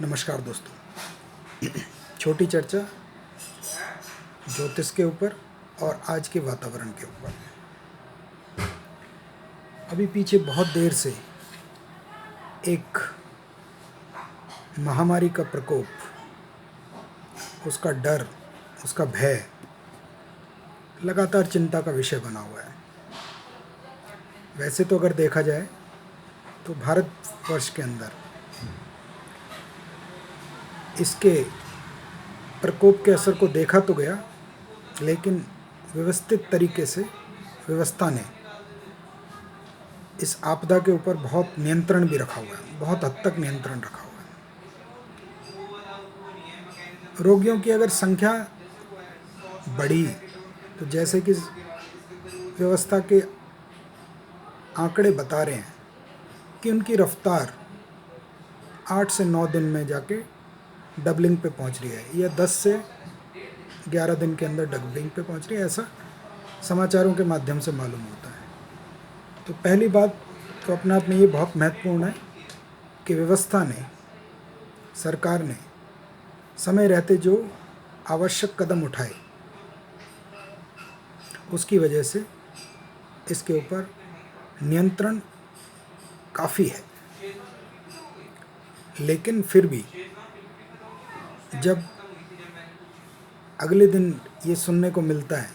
नमस्कार दोस्तों। छोटी चर्चा ज्योतिष के ऊपर और आज के वातावरण के ऊपर। अभी पीछे बहुत देर से एक महामारी का प्रकोप, उसका डर, उसका भय लगातार चिंता का विषय बना हुआ है। वैसे तो अगर देखा जाए तो भारतवर्ष के अंदर इसके प्रकोप के असर को देखा तो गया, लेकिन व्यवस्थित तरीके से व्यवस्था ने इस आपदा के ऊपर बहुत नियंत्रण भी रखा हुआ है, बहुत हद तक नियंत्रण रखा हुआ है। रोगियों की अगर संख्या बढ़ी तो जैसे कि व्यवस्था के आंकड़े बता रहे हैं कि उनकी रफ्तार 8 से 9 दिन में जाके डबलिंग पे पहुंच रही है, या 10 से 11 दिन के अंदर डबलिंग पे पहुंच रही है, ऐसा समाचारों के माध्यम से मालूम होता है। तो पहली बात तो अपने आप में ये बहुत महत्वपूर्ण है कि व्यवस्था ने, सरकार ने समय रहते जो आवश्यक कदम उठाए, उसकी वजह से इसके ऊपर नियंत्रण काफ़ी है। लेकिन फिर भी जब अगले दिन ये सुनने को मिलता है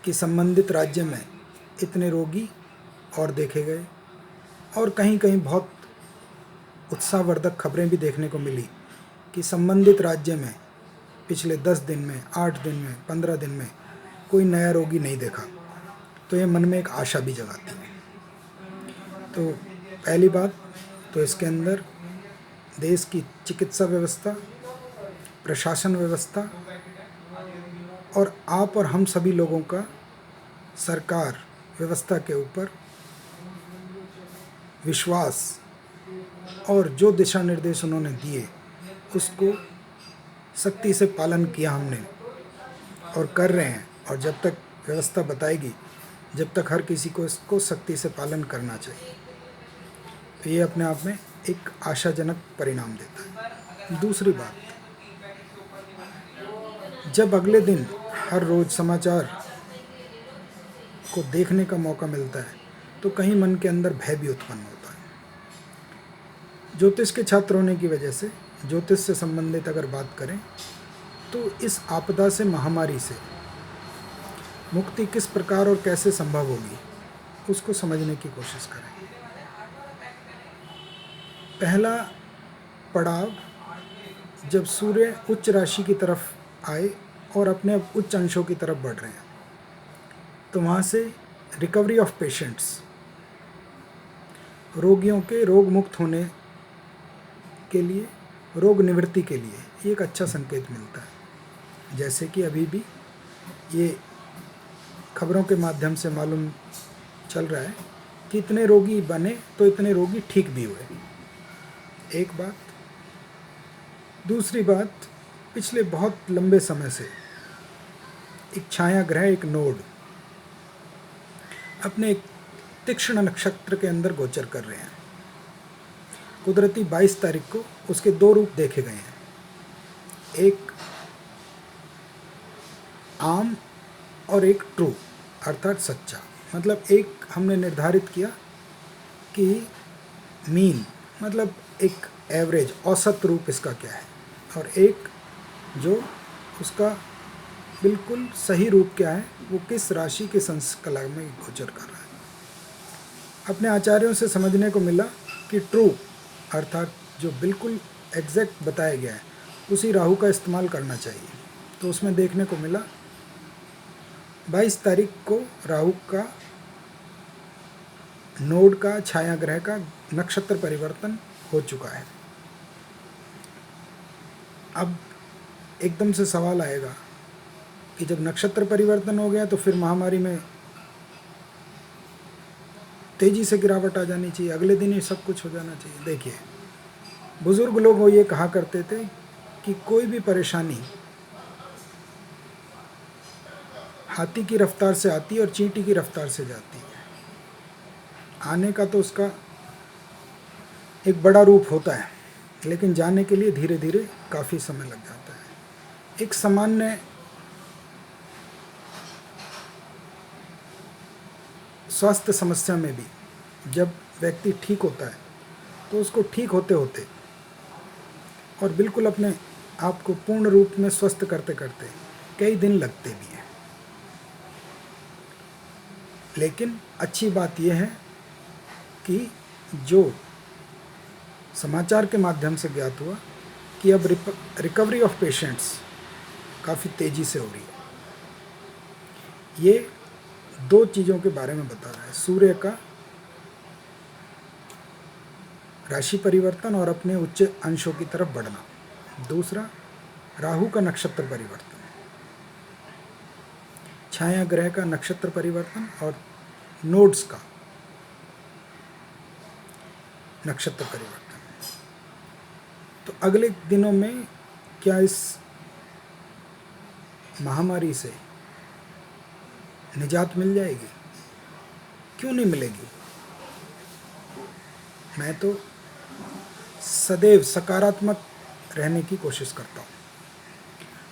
कि संबंधित राज्य में इतने रोगी और देखे गए, और कहीं कहीं बहुत उत्साहवर्धक खबरें भी देखने को मिली कि संबंधित राज्य में पिछले 10 दिन में, 8 दिन में, 15 दिन में कोई नया रोगी नहीं देखा, तो ये मन में एक आशा भी जगाती है। तो पहली बात तो इसके अंदर देश की चिकित्सा व्यवस्था, प्रशासन व्यवस्था और आप और हम सभी लोगों का सरकार व्यवस्था के ऊपर विश्वास और जो दिशा निर्देश उन्होंने दिए उसको सख्ती से पालन किया हमने और कर रहे हैं। और जब तक व्यवस्था बताएगी, जब तक हर किसी को इसको सख्ती से पालन करना चाहिए, तो ये अपने आप में एक आशाजनक परिणाम देता है। दूसरी बात, जब अगले दिन हर रोज़ समाचार को देखने का मौका मिलता है तो कहीं मन के अंदर भय भी उत्पन्न होता है। ज्योतिष के छात्र होने की वजह से ज्योतिष से संबंधित अगर बात करें तो इस आपदा से, महामारी से मुक्ति किस प्रकार और कैसे संभव होगी, उसको समझने की कोशिश करें। पहला पड़ाव, जब सूर्य उच्च राशि की तरफ आए और अपने उच्च अंशों की तरफ बढ़ रहे हैं, तो वहाँ से रिकवरी ऑफ पेशेंट्स, रोगियों के रोग मुक्त होने के लिए, रोग निवृत्ति के लिए एक अच्छा संकेत मिलता है। जैसे कि अभी भी ये खबरों के माध्यम से मालूम चल रहा है कि इतने रोगी बने तो इतने रोगी ठीक भी हुए, एक बात। दूसरी बात, पिछले बहुत लंबे समय से एक छाया ग्रह, एक नोड अपने एक तीक्ष्ण नक्षत्र के अंदर गोचर कर रहे हैं। कुदरती 22 तारीख को उसके 2 रूप देखे गए हैं, एक आम और एक ट्रू, अर्थात सच्चा। मतलब एक हमने निर्धारित किया कि मीन, मतलब एक एवरेज, औसत रूप इसका क्या है, और एक जो उसका बिल्कुल सही रूप क्या है, वो किस राशि के संस्कला में गोचर कर रहा है। अपने आचार्यों से समझने को मिला कि ट्रू, अर्थात जो बिल्कुल एग्जैक्ट बताया गया है, उसी राहु का इस्तेमाल करना चाहिए। तो उसमें देखने को मिला 22 तारीख को राहु का, नोड का, छाया ग्रह का नक्षत्र परिवर्तन हो चुका है। अब एकदम से सवाल आएगा कि जब नक्षत्र परिवर्तन हो गया तो फिर महामारी में तेजी से गिरावट आ जानी चाहिए, अगले दिन ही सब कुछ हो जाना चाहिए। देखिए, बुजुर्ग लोग वो ये कहा करते थे कि कोई भी परेशानी हाथी की रफ्तार से आती है और चींटी की रफ्तार से जाती है। आने का तो उसका एक बड़ा रूप होता है, लेकिन जाने के लिए धीरे धीरे काफ़ी समय लग जाता है। एक सामान्य स्वास्थ्य समस्या में भी जब व्यक्ति ठीक होता है तो उसको ठीक होते होते और बिल्कुल अपने आप को पूर्ण रूप में स्वस्थ करते करते कई दिन लगते भी हैं। लेकिन अच्छी बात यह है कि जो समाचार के माध्यम से ज्ञात हुआ कि अब रिकवरी ऑफ पेशेंट्स काफ़ी तेज़ी से हो रही है। ये दो चीज़ों के बारे में बता रहा है, सूर्य का राशि परिवर्तन और अपने उच्च अंशों की तरफ बढ़ना, दूसरा राहु का नक्षत्र परिवर्तन, छाया ग्रह का नक्षत्र परिवर्तन और नोड्स का नक्षत्र परिवर्तन। तो अगले दिनों में क्या इस महामारी से निजात मिल जाएगी? क्यों नहीं मिलेगी? मैं तो सदैव सकारात्मक रहने की कोशिश करता हूँ।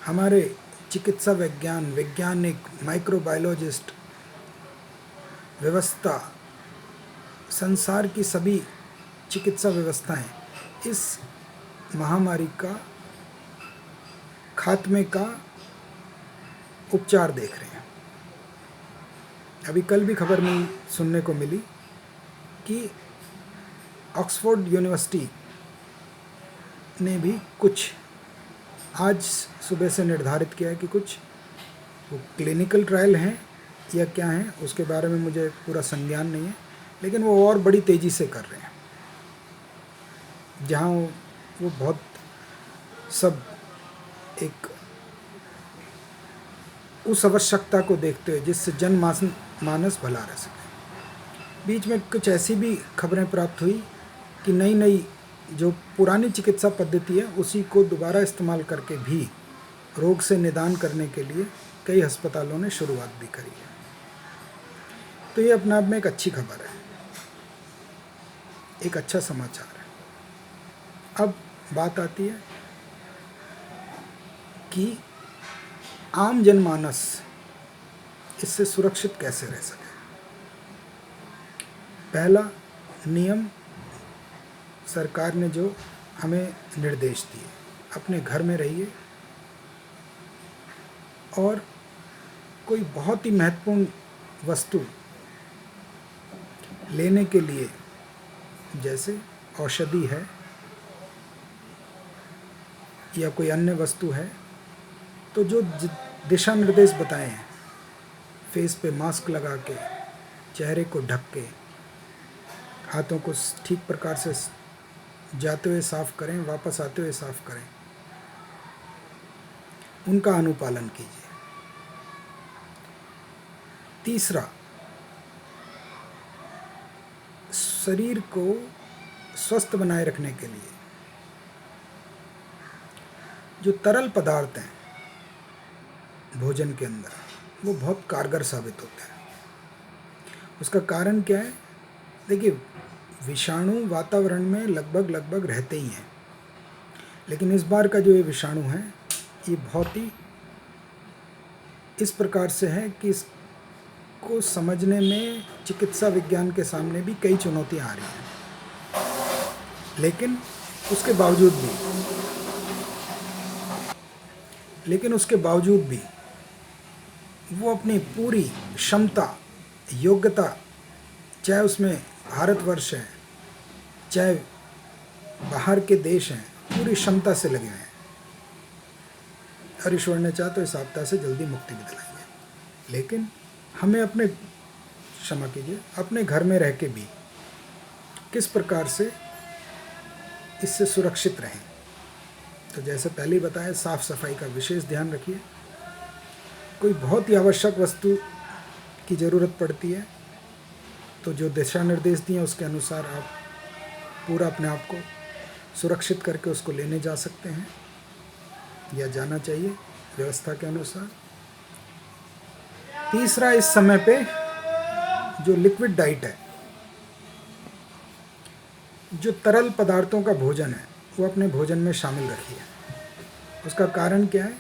हमारे चिकित्सा वैज्ञानिक, माइक्रोबायोलॉजिस्ट, व्यवस्था, संसार की सभी चिकित्सा व्यवस्थाएं इस महामारी का खात्मे का उपचार देख रहे हैं। अभी कल भी खबर में सुनने को मिली कि ऑक्सफोर्ड यूनिवर्सिटी ने भी कुछ आज सुबह से निर्धारित किया है कि कुछ वो क्लिनिकल ट्रायल हैं या क्या हैं, उसके बारे में मुझे पूरा संज्ञान नहीं है, लेकिन वो और बड़ी तेज़ी से कर रहे हैं, जहाँ वो बहुत सब एक उस आवश्यकता को देखते हुए जिससे मानस भला रह सके। बीच में कुछ ऐसी भी खबरें प्राप्त हुई कि नई नई जो पुरानी चिकित्सा पद्धति है उसी को दोबारा इस्तेमाल करके भी रोग से निदान करने के लिए कई अस्पतालों ने शुरुआत भी करी है। तो ये अपने आप में एक अच्छी खबर है, एक अच्छा समाचार है। अब बात आती है कि आम जनमानस इससे सुरक्षित कैसे रह सके। पहला नियम सरकार ने जो हमें निर्देश दिए, अपने घर में रहिए और कोई बहुत ही महत्वपूर्ण वस्तु लेने के लिए, जैसे औषधि है या कोई अन्य वस्तु है, तो जो दिशा निर्देश बताए हैं, फेस पे मास्क लगा के, चेहरे को ढक के, हाथों को ठीक प्रकार से जाते हुए साफ करें, वापस आते हुए साफ करें, उनका अनुपालन कीजिए। तीसरा, शरीर को स्वस्थ बनाए रखने के लिए जो तरल पदार्थ हैं भोजन के अंदर, वो बहुत कारगर साबित होते हैं। उसका कारण क्या है? देखिए, विषाणु वातावरण में लगभग रहते ही हैं, लेकिन इस बार का जो ये विषाणु है ये बहुत ही इस प्रकार से है कि इसको समझने में चिकित्सा विज्ञान के सामने भी कई चुनौतियां आ रही हैं। लेकिन उसके बावजूद भी वो अपनी पूरी क्षमता, योग्यता, चाहे उसमें भारतवर्ष है, चाहे बाहर के देश हैं, पूरी क्षमता से लगे हुए हैं। और ईश्वर ने चाहा तो इस आपदा से जल्दी मुक्ति भी दिलाएंगे। लेकिन हमें अपने घर में रह के भी किस प्रकार से इससे सुरक्षित रहें। तो जैसे पहले ही बताया, साफ सफाई का विशेष ध्यान रखिए। कोई बहुत ही आवश्यक वस्तु की ज़रूरत पड़ती है तो जो दिशा निर्देश दिए उसके अनुसार आप पूरा अपने आप को सुरक्षित करके उसको लेने जा सकते हैं या जाना चाहिए व्यवस्था के अनुसार। तीसरा, इस समय पे जो लिक्विड डाइट है, जो तरल पदार्थों का भोजन है, वो अपने भोजन में शामिल रखिए। उसका कारण क्या है?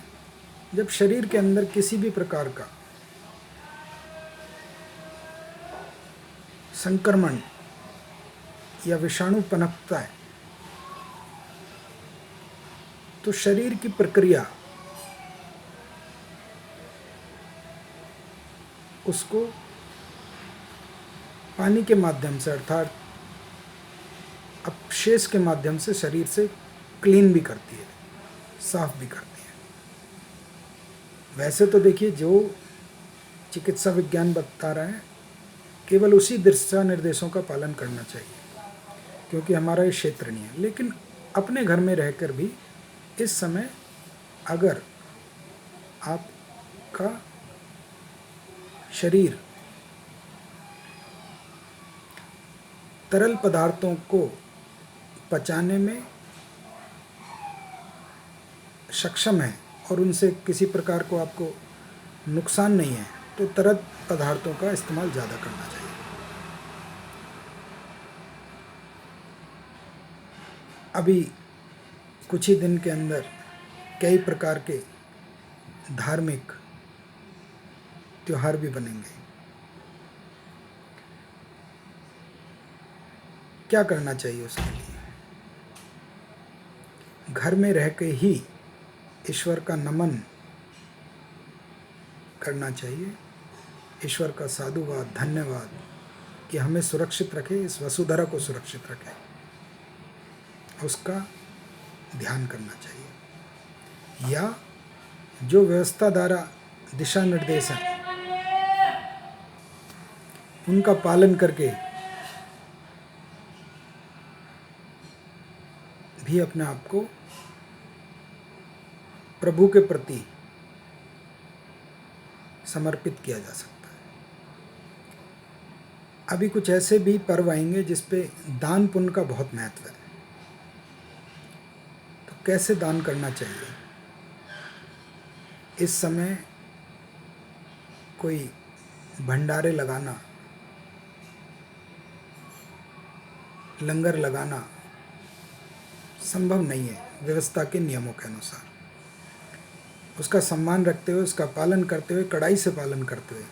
जब शरीर के अंदर किसी भी प्रकार का संक्रमण या विषाणु पनपता है तो शरीर की प्रक्रिया उसको पानी के माध्यम से अर्थात अपशेष के माध्यम से शरीर से क्लीन भी करती है, साफ भी करती है। वैसे तो देखिए, जो चिकित्सा विज्ञान बता रहा है केवल उसी दिशा निर्देशों का पालन करना चाहिए, क्योंकि हमारा ये क्षेत्र नहीं है। लेकिन अपने घर में रहकर भी इस समय अगर आपका शरीर तरल पदार्थों को पचाने में सक्षम है और उनसे किसी प्रकार को आपको नुकसान नहीं है, तो तरल पदार्थों का इस्तेमाल ज़्यादा करना चाहिए। अभी कुछ ही दिन के अंदर कई प्रकार के धार्मिक त्योहार भी बनेंगे। क्या करना चाहिए उसके लिए? घर में रह के ही ईश्वर का नमन करना चाहिए, ईश्वर का साधुवाद, धन्यवाद कि हमें सुरक्षित रखे, इस वसुधरा को सुरक्षित रखे, उसका ध्यान करना चाहिए। या जो व्यवस्था द्वारा दिशा निर्देश हैं उनका पालन करके भी अपने आप को प्रभु के प्रति समर्पित किया जा सकता है। अभी कुछ ऐसे भी पर्व आएंगे जिस पे दान पुण्य का बहुत महत्व है। तो कैसे दान करना चाहिए? इस समय कोई भंडारे लगाना, लंगर लगाना संभव नहीं है व्यवस्था के नियमों के अनुसार। उसका सम्मान रखते हुए, उसका पालन करते हुए, कड़ाई से पालन करते हुए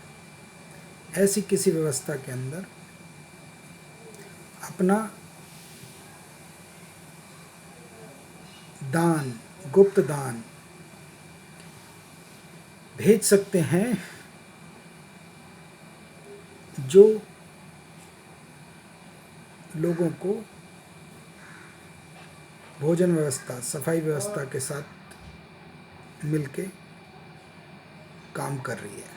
ऐसी किसी व्यवस्था के अंदर अपना दान, गुप्त दान भेज सकते हैं, जो लोगों को भोजन व्यवस्था, सफाई व्यवस्था के साथ मिलके काम कर रही है।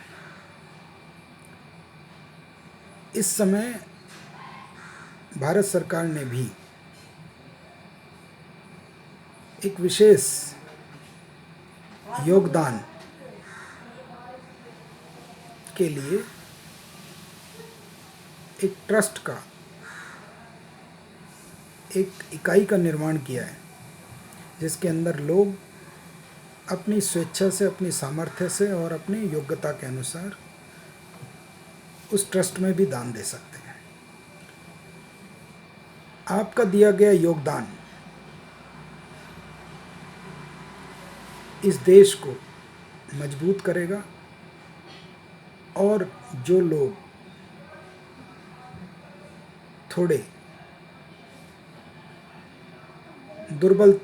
इस समय भारत सरकार ने भी एक विशेष योगदान के लिए एक ट्रस्ट का, एक इकाई का निर्माण किया है, जिसके अंदर लोग अपनी स्वेच्छा से, अपनी सामर्थ्य से और अपनी योग्यता के अनुसार उस ट्रस्ट में भी दान दे सकते हैं। आपका दिया गया योगदान इस देश को मजबूत करेगा और जो लोग थोड़े दुर्बल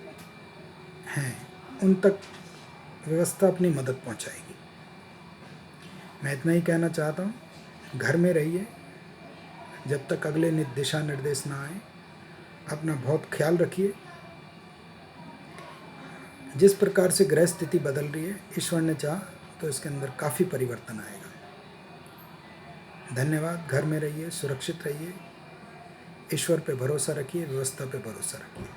हैं उन तक व्यवस्था अपनी मदद पहुंचाएगी। मैं इतना ही कहना चाहता हूँ, घर में रहिए जब तक अगले दिशा निर्देश ना आए। अपना बहुत ख्याल रखिए। जिस प्रकार से ग्रह स्थिति बदल रही है, ईश्वर ने चाहा तो इसके अंदर काफ़ी परिवर्तन आएगा। धन्यवाद। घर में रहिए, सुरक्षित रहिए, ईश्वर पे भरोसा रखिए, व्यवस्था पे भरोसा रखिए।